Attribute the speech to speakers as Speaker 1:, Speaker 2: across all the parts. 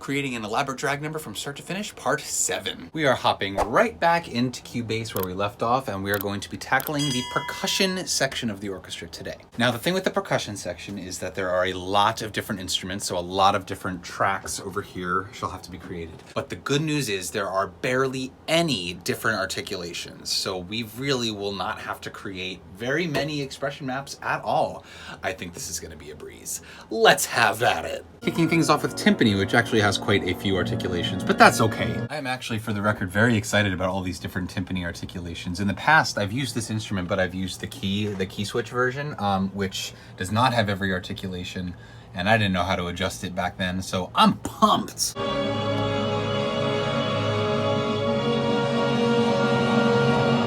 Speaker 1: creating an elaborate drag number from start to finish, part 7. We are hopping right back into Cubase where we left off, and we are going to be tackling the percussion section of the orchestra today. Now, the thing with the percussion section is that there are a lot of different instruments, so a lot of different tracks over here shall have to be created. But the good news is there are barely any different articulations, so we really will not have to create very many expression maps at all. I think this is going to be a breeze. Let's have at it. Kicking things off with Timpani, which actually has quite a few articulations, but that's okay. I am actually, for the record, very excited about all these different timpani articulations. In the past, I've used this instrument, but I've used the key switch version, which does not have every articulation, and I didn't know how to adjust it back then, so I'm pumped.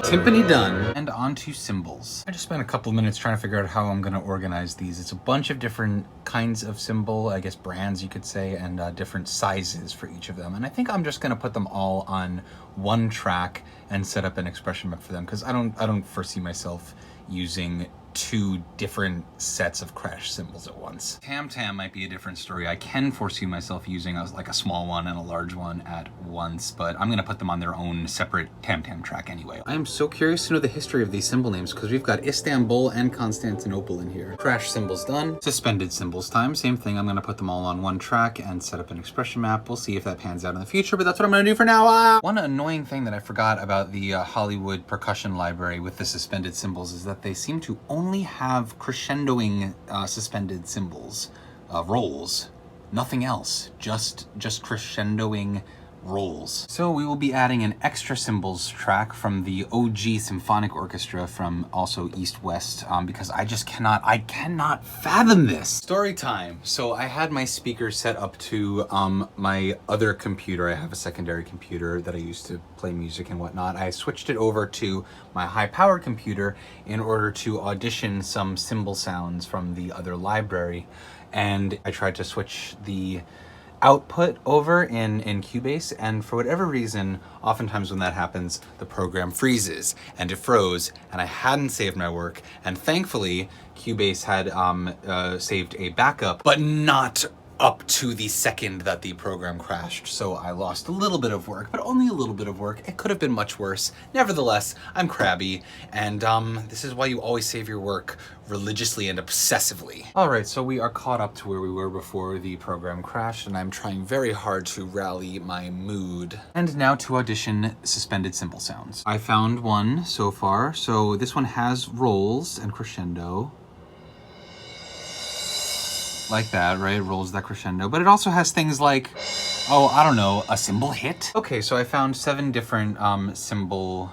Speaker 1: Timpani done, and on to cymbals. I just spent a couple of minutes trying to figure out how I'm going to organize these. It's a bunch of different kinds of cymbal, I guess brands you could say, and different sizes for each of them. And I think I'm just going to put them all on one track and set up an expression map for them, because I don't foresee myself using two different sets of crash cymbals at once. Tam-tam might be a different story. I can foresee myself using like a small one and a large one at once, but I'm gonna put them on their own separate tam-tam track anyway. I am so curious to know the history of these cymbal names, because we've got Istanbul and Constantinople in here. Crash cymbals done. Suspended cymbals time. Same thing. I'm gonna put them all on one track and set up an expression map. We'll see if that pans out in the future, but that's what I'm gonna do for now. One annoying thing that I forgot about the Hollywood percussion library with the suspended cymbals is that they seem to only have crescendoing suspended cymbals, rolls, nothing else, just crescendoing rolls. So we will be adding an extra cymbals track from the OG symphonic orchestra from also East West, because I cannot fathom this. Story time. So I had my speakers set up to my other computer. I have a secondary computer that I use to play music and whatnot. I switched it over to my high-powered computer in order to audition some cymbal sounds from the other library, and I tried to switch the output over in Cubase, and for whatever reason, oftentimes when that happens, the program freezes, and it froze, and I hadn't saved my work, and thankfully Cubase had saved a backup, but not up to the second that the program crashed. So I lost a little bit of work, but only a little bit of work. It could have been much worse. Nevertheless, I'm crabby, and this is why you always save your work religiously and obsessively. All right, so we are caught up to where we were before the program crashed, and I'm trying very hard to rally my mood. And now to audition suspended cymbal sounds. I found one so far. So this one has rolls and crescendo. Like that, right? It rolls that crescendo, but it also has things like, oh, I don't know, a cymbal hit? Okay, so I found 7 different cymbal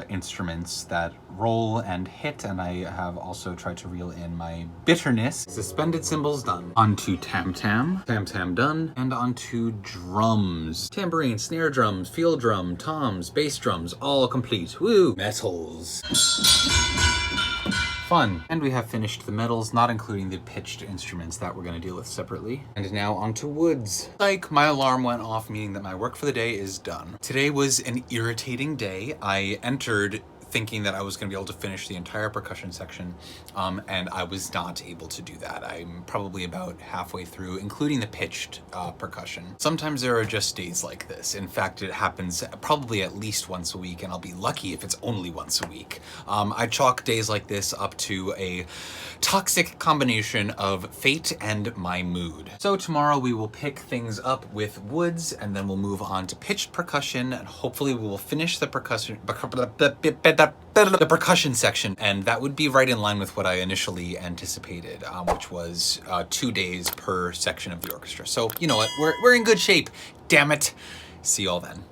Speaker 1: instruments that roll and hit, and I have also tried to reel in my bitterness. Suspended cymbals done. Onto tam-tam, tam-tam done, and onto drums. Tambourine, snare drums, field drum, toms, bass drums, all complete. Woo! Metals. Fun. And we have finished the metals, not including the pitched instruments that we're going to deal with separately. And now onto woods. Like, my alarm went off, meaning that my work for the day is done. Today was an irritating day. I entered thinking that I was going to be able to finish the entire percussion section, and I was not able to do that. I'm probably about halfway through, including the pitched percussion. Sometimes there are just days like this. In fact, it happens probably at least once a week, and I'll be lucky if it's only once a week. I chalk days like this up to a toxic combination of fate and my mood. So tomorrow we will pick things up with woods, and then we'll move on to pitched percussion, and hopefully we will finish the percussion section, and that would be right in line with what I initially anticipated, which was 2 days per section of the orchestra. So you know what, we're in good shape, damn it. See y'all then.